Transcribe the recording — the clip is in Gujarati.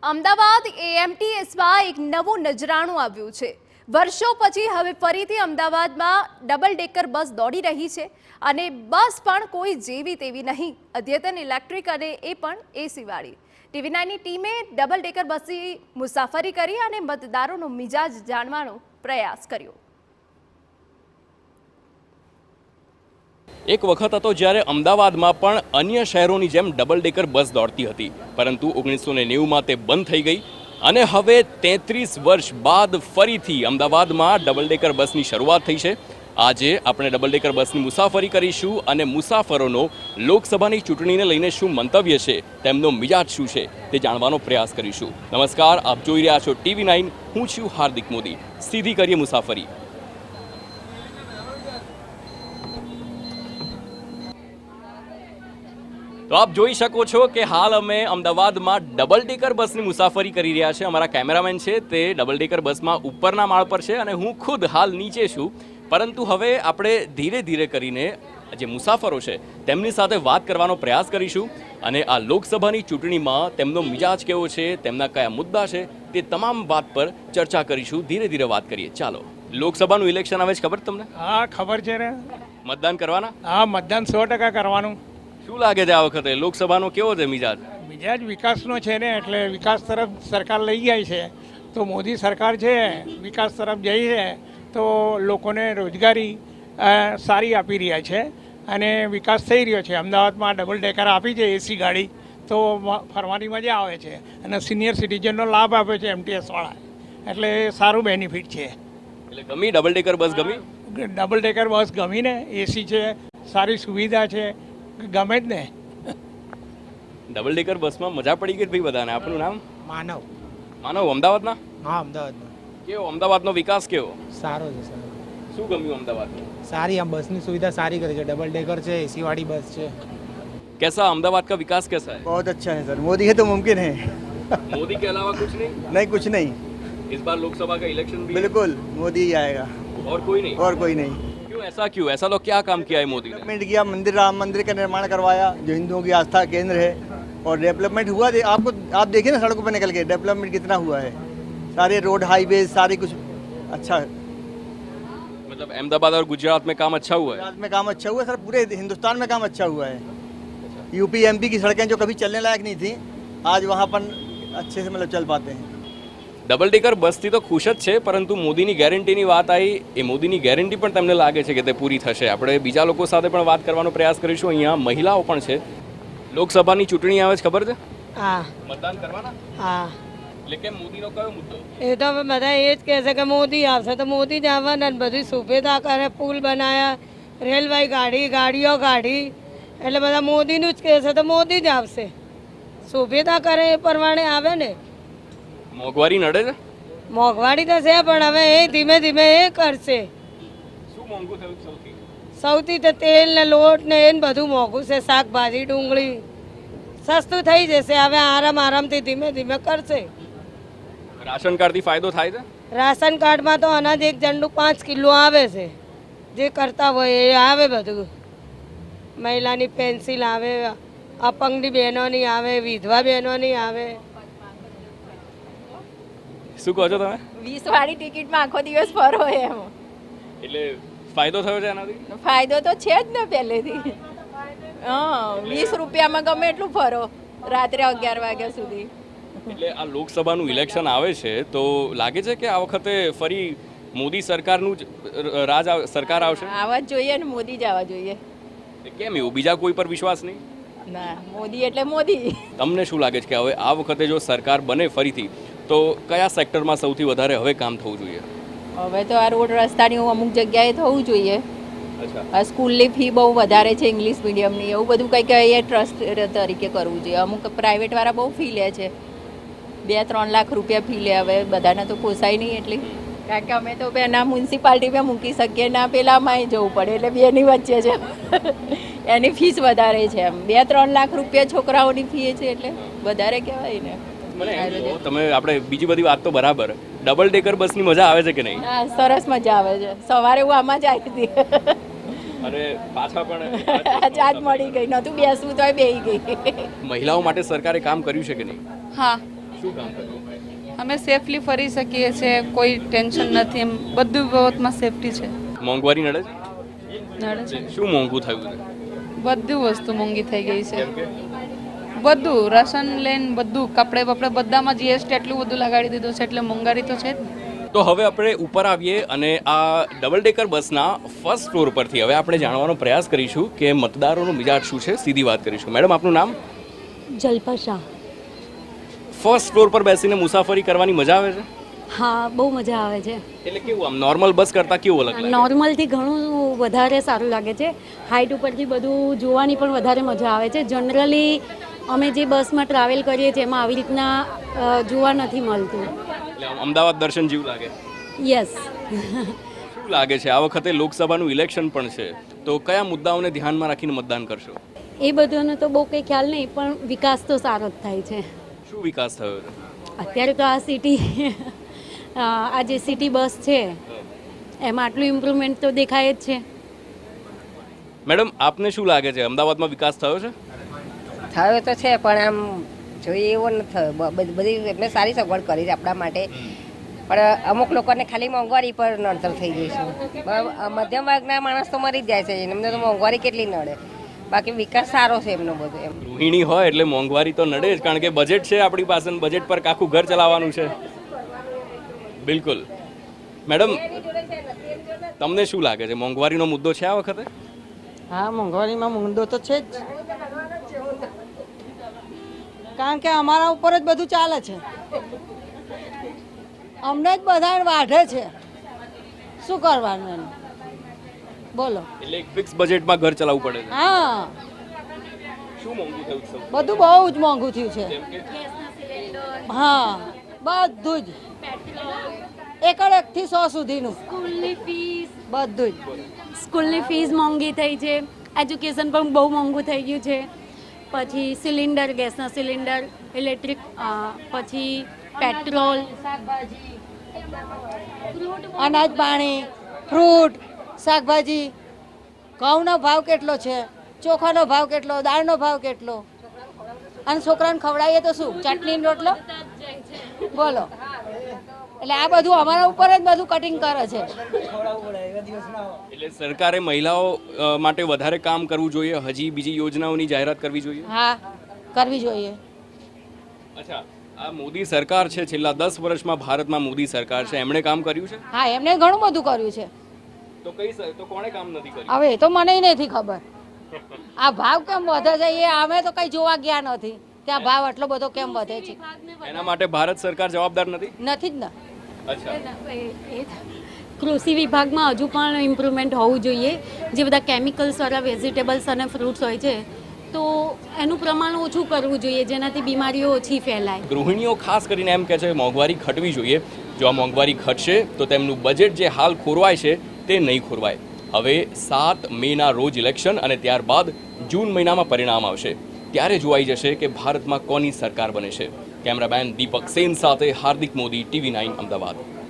અમદાવાદ એએમટીએસમાં એક નવું નજરાણું આવ્યું છે। વર્ષો પછી હવે ફરીથી અમદાવાદમાં ડબલ ડેકર બસ દોડી રહી છે અને બસ પણ કોઈ જેવી તેવી નહીં, અદ્યતન ઇલેક્ટ્રિક અને એ પણ એસી વાળી। TV9ની ટીમે ડબલ ડેકર બસની મુસાફરી કરી અને મતદારોનો મિજાજ જાણવાનો પ્રયાસ કર્યો। એક વખત હતો જ્યારે અમદાવાદમાં પણ અન્ય શહેરોની જેમ ડબલ ડેકર બસ દોડતી હતી, પરંતુ 1990માં તે બંધ થઈ ગઈ અને હવે 33 વર્ષ બાદ ફરીથી અમદાવાદમાં ડબલ ડેકર બસની શરૂઆત થઈ છે। આજે આપણે ડબલ ડેકર બસની મુસાફરી કરીશું અને મુસાફરોનો લોકસભાની ચૂંટણીને લઈને શું મંતવ્ય છે, તેમનો મિજાજ શું છે તે જાણવાનો પ્રયાસ કરીશું। નમસ્કાર, આપ જોઈ રહ્યા છો TV9, હું છું હાર્દિક મોદી। સીધી કરીએ મુસાફરી। તો આપ જોઈ શકો છો કે હાલ અમે અમદાવાદમાં ડબલ ડેકર બસની મુસાફરી કરી રહ્યા છે। અમારા કેમેરામેન છે તે ડબલ ડેકર બસમાં ઉપરના માળ પર છે અને હું ખુદ હાલ નીચે છું, પરંતુ હવે આપણે ધીરે ધીરે કરીને જે મુસાફરો છે તેમની સાથે વાત કરવાનો પ્રયાસ કરીશું અને આ લોકસભાની ચૂંટણીમાં તેમનો મિજાજ કેવો છે, તેમના કયા મુદ્દા છે તે તમામ વાત પર ચર્ચા કરીશું। ધીરે ધીરે વાત કરીએ। ચાલો, લોકસભાનું ઇલેક્શન આવે છે, ખબર તમને? હા, ખબર છે ને। મતદાન કરવાના? હા, મતદાન 100% કરવાનું। શું લાગે છે આ વખતે લોકસભાનો કેવો છે મિજાજ? મિજાજ વિકાસનો છે ને, એટલે વિકાસ તરફ સરકાર લઈ જાય છે। તો મોદી સરકાર છે વિકાસ તરફ જઈ છે, તો લોકોને રોજગારી સારી આપી રહ્યા છે અને વિકાસ થઈ રહ્યો છે। અમદાવાદમાં ડબલ ડેકર આપી છે એસી ગાડી, તો ફરવાની મજા આવે છે અને સિનિયર સિટીઝનનો લાભ આપ્યો છે એમટીએસવાળા, એટલે સારું બેનિફિટ છે। એટલે ગમી ડબલ ડેકર બસ? ગમી ડબલ ડેકર બસ ગમીને, એસી છે, સારી સુવિધા છે, ગમે જ ને। ડબલ ડેકર બસમાં મજા પડી ગઈ ભાઈ બધાને। આપનું નામ? માનવ। માનવ, અમદાવાદના? હા, અમદાવાદમાં। કેવો અમદાવાદનો વિકાસ કેવો? સારો છે, સારો। શું ગમ્યું અમદાવાદનું? સારી, આમ બસની સુવિધા સારી કરી છે। ડબલ डेकर છે, एसी वाली बस છે। कैसा अहमदाबाद का विकास कैसा है? बहुत अच्छा है सर, मोदी है तो मुमकिन है। मोदी के अलावा कुछ नहीं? नहीं, कुछ नहीं। इस बार लोकसभा का इलेक्शन भी बिल्कुल मोदी ही आएगा, और कोई नहीं? और कोई नहीं। क्यों ऐसा? क्यों ऐसा? तो क्या काम किया है मोदी ने? डेवलपमेंट किया, मंदिर राम मंदिर का निर्माण करवाया, जो हिंदुओं की आस्था केंद्र है, और डेवलपमेंट हुआ। आपको आप देखिए ना सड़कों पर निकल के डेवलपमेंट कितना हुआ है। सारे रोड, हाईवे, सारे कुछ अच्छा है। मतलब अहमदाबाद और गुजरात में काम अच्छा हुआ है? गुजरात में काम अच्छा हुआ है सर, पूरे हिंदुस्तान में काम अच्छा हुआ है। यूपी एमपी की सड़कें जो कभी चलने लायक नहीं थी, आज वहाँ पर अच्छे से मतलब चल पाते हैं। ડબલ ડેકર બસથી તો ખુશ જ છે, પરંતુ મોદીની ગેરંટીની વાત આવી, એ મોદીની ગેરંટી પણ તમને લાગે છે કે તે પૂરી થશે? આપણે બીજા લોકો સાથે પણ વાત કરવાનો પ્રયાસ કરીશું। અહીંયા મહિલાઓ પણ છે। લોકસભાની ચૂંટણી આવે છે, ખબર છે? હા, મતદાન કરવાના? હા। એટલે કે મોદીનો કયો મુદ્દો? એ તો હવે બધા એ જ કહે છે કે મોદી આવશે તો મોદી જ આવવાના ને, બધી સુવિધા કરે, પુલ બનાવ્યા, રેલવે ગાડી, ગાડીઓ કાઢી, એટલે બધા મોદીનું જ કહે છે તો મોદી જ આવશે। સુવિધા કરે એ પ્રમાણે આવે ને। મોંઘવારી નડે છે? મોંઘવારી તો છે, પણ હવે એ ધીમે ધીમે એ કરશે। શું મોંઘું થયું સૌથી? સૌથી તો તેલ ને લોટ ને એને બધું મોંઘું છે, શાકભાજી, ડુંગળી સસ્તું થઈ જશે। હવે આરામથી ધીમે ધીમે કરશે। રાશન કાર્ડથી ફાયદો થાય છે? રાશન કાર્ડમાં તો અનાજ એક જણનું 5 કિલો આવે છે, જે કરતા હોય એ આવે બધું। મહિલાની પેન્સિલ આવે, અપંગની બહેનોની આવે, વિધવા બહેનોની આવે। શું કહો છો તમે? 20 વાળી ટિકિટમાં આખો દિવસ ફરો એમ। એટલે ફાયદો થયો છે એનાથી? ફાયદો તો છે જ ને પહેલેથી। હા, 20 રૂપિયામાં ગમે એટલું ફરો, રાત્રે 11 વાગ્યા સુધી। એટલે આ લોકસભાનું ઇલેક્શન આવે છે તો લાગે છે કે આ વખતે ફરી મોદી સરકારનું જ સરકાર આવશે? આવવા જ જોઈએ ને, મોદી જ આવવા જોઈએ। કેમ એવું? બીજા કોઈ પર વિશ્વાસ નહીં? ના, મોદી એટલે મોદી। તમને શું લાગે છે કે હવે આ વખતે જો સરકાર બને ફરીથી તો કયા સેક્ટરમાં સૌથી વધારે હવે કામ થવું જોઈએ? હવે તો આ રોડ રસ્તાની અમુક જગ્યાએ થવું જોઈએ। અચ્છા, આ સ્કૂલની ફી બહુ વધારે છે, ઇંગ્લિશ મીડિયમની, એવું બધું કંઈક એ ટ્રસ્ટ તરીકે કરવું જોઈએ। અમુક પ્રાઇવેટવાળા બહુ ફી લે છે, 2-3 લાખ રૂપિયા ફી લે। હવે બધાને તો પોસાય નહીં એટલી, કારણ કે અમે તો ના મ્યુનિસિપાલિટીમાં મૂકી શકીએ ના પેલામાં જવું પડે, એટલે બેની વચ્ચે છે। એની ફીસ વધારે છે, એમ 2-3 લાખ રૂપિયા છોકરાઓની ફી છે, એટલે વધારે કહેવાય ને। તમે આપણે બીજી બધી વાત તો બરાબર, ડબલ ડેકર બસની મજા આવે છે કે નહીં? હા, સરસ મજા આવે છે। સવારે હું આમાં જ આવી હતી અને પાછા પણ ચાજ મળી ગઈ, નહોતું બેસવું તોય બેસી ગઈ। મહિલાઓ માટે સરકારે કામ કર્યું છે કે નહીં? હા, શું કામ કર્યું? અમે સેફલી ફરી શકીએ છીએ, કોઈ ટેન્શન નથી, એમ બધું બાબતમાં સેફટી છે. મોંઘવારી નડે છે? નડે છે. શું મોંઘું થયું છે? બધું વસ્તુ મોંઘી થઈ ગઈ છે. કેમ કે બધું રાશન લઈને બધું કપડે બપડે બધામાં જીએસટી એટલું બધું લગાડી દીધું છે એટલે મોંઘવારી તો છે જ ને. તો હવે આપણે ઉપર આવીએ અને આ ડબલ ડેકર બસના ફર્સ્ટ ફ્લોર પરથી હવે આપણે જાણવાનો પ્રયાસ કરીશું કે મતદારોનો મિજાજ શું છે. સીધી વાત કરીશું. મેડમ, આપનું નામ? જલ્પા શાહ. ફર્સ્ટ ફ્લોર પર બેસીને મુસાફરી કરવાની મજા આવે છે? હા, બહુ મજા આવે છે. એટલે કેવું, આમ નોર્મલ બસ કરતાં કેવું અલગ લાગે? નોર્મલથી ઘણું વધારે સારું લાગે છે. હાઈટ ઉપરથી બધું જોવાની પણ વધારે મજા આવે છે. જનરલી અમે જે બસમાં ટ્રાવેલ કરીએ છીએ એમાં આવી રીતના જોવા નથી મળતું. એટલે આમ અમદાવાદ દર્શન જેવું લાગે? યસ. શું લાગે છે, આ વખતે લોકસભાનું ઇલેક્શન પણ છે, તો કયા મુદ્દાઓને ધ્યાનમાં રાખીને મતદાન કરશો? એ બધાનો તો બહુ કંઈ ખ્યાલ નહીં, પણ વિકાસ તો સારો જ થાય છે. શું વિકાસ થયો છે? અત્યારે તો આ સિટી આ જે સિટી બસ છે એમાં આટલું ઇમ્પ્રુવમેન્ટ તો દેખાય જ છે. મેડમ, આપને શું લાગે છે, અમદાવાદમાં વિકાસ થયો છે? થયો તો છે પણ આમ જોઈએ એવો નથી થયો. બધી એટલે સારી સગવડ કરી છે આપણા માટે, પણ અમુક લોકોને ખાલી મોંઘવારી પર નડતર થઈ ગઈ છે. મધ્યમ વર્ગના માણસ તો મરી જ જાય છે, એમને તો મોંઘવારી કેટલી નડે. બાકી વિકાસ સારો છે એમનો બધો. એમ ગૃહિણી હોય એટલે મોંઘવારી તો નડે જ, કારણ કે બજેટ છે આપણી પાસે, બજેટ પર આખું ઘર ચલાવવાનું છે. બિલકુલ. મેડમ, તમને શું લાગે છે, મોંઘવારીનો મુદ્દો છે આ વખતે? હા, મોંઘવારીમાં મુદ્દો તો છે જ, કારણ કે અમારા ઉપર જ બધું ચાલે છે. અમને જ બધા વાઢે છે, શું કરવાનું એનું બોલો. એટલે એક ફિક્સ બજેટમાં ઘર ચલાવવું પડે છે. હા, શું મોંઘું થયું છે? બધું બહુ જ મોંઘું થયું છે. હા, બધું જ એકથી 100 સુધીનું સ્કૂલની ફીસ બધું જ. સ્કૂલની ફીસ મોંઘી થઈ છે. એજ્યુકેશન પણ બહુ મોંઘું થઈ ગયું છે. પછી સિલિન્ડર, ગેસના સિલિન્ડર, ઇલેક્ટ્રિક, પછી પેટ્રોલ, અનાજ પાણી, ફ્રૂટ, શાકભાજી, ઘઉંનો ભાવ કેટલો છે, ચોખાનો ભાવ કેટલો, દાળનો ભાવ કેટલો, અને છોકરાને ખવડાવીએ તો શું, ચટણી રોટલો, બોલો. એટલે આ બધું અમારા ઉપર જ બધું કટિંગ કરે છે. એટલે સરકારે મહિલાઓ માટે વધારે કામ કરવું જોઈએ, હજી બીજી યોજનાઓની જાહેરાત કરવી જોઈએ. હા, કરવી જોઈએ. અચ્છા, આ મોદી સરકાર છે, છેલ્લા 10 વર્ષમાં ભારતમાં મોદી સરકાર છે, એમણે કામ કર્યું છે? હા, એમને ઘણું બધું કર્યું છે. તો કોણે કામ નથી કર્યું? હવે એ તો મને નથી ખબર. આ ભાવ કેમ વધે છે એ અમે તો કઈ જોવા ગયા નથી કે આ ભાવ આટલો બધો કેમ વધે છે. એના માટે ભારત સરકાર જવાબદાર નથી? નથી જ ને. અચ્છા, કૃષિ વિભાગમાં હજુ પણ ઇમ્પ્રુવમેન્ટ હોવું જોઈએ. જે બધા કેમિકલ્સવાળા વેજીટેબલ્સ અને ફ્રૂટ્સ હોય છે તો એનું પ્રમાણ ઓછું કરવું જોઈએ, જેનાથી બીમારીઓ ઓછી ફેલાય. ગૃહિણીઓ ખાસ કરીને એમ કહે છે મોંઘવારી ઘટવી જોઈએ. જો આ મોંઘવારી ઘટશે તો તેમનું બજેટ જે હાલ ખોરવાય છે તે નહીં ખોરવાય. હવે 7 મેના રોજ ઇલેક્શન અને ત્યારબાદ જૂન મહિનામાં પરિણામ આવશે. ત્યારે જોવાઈ જશે કે ભારતમાં કોની સરકાર બને છે. કેમેરામેન દીપક સેન સાથે હાર્દિક મોદી, TV9 અમદાવાદ.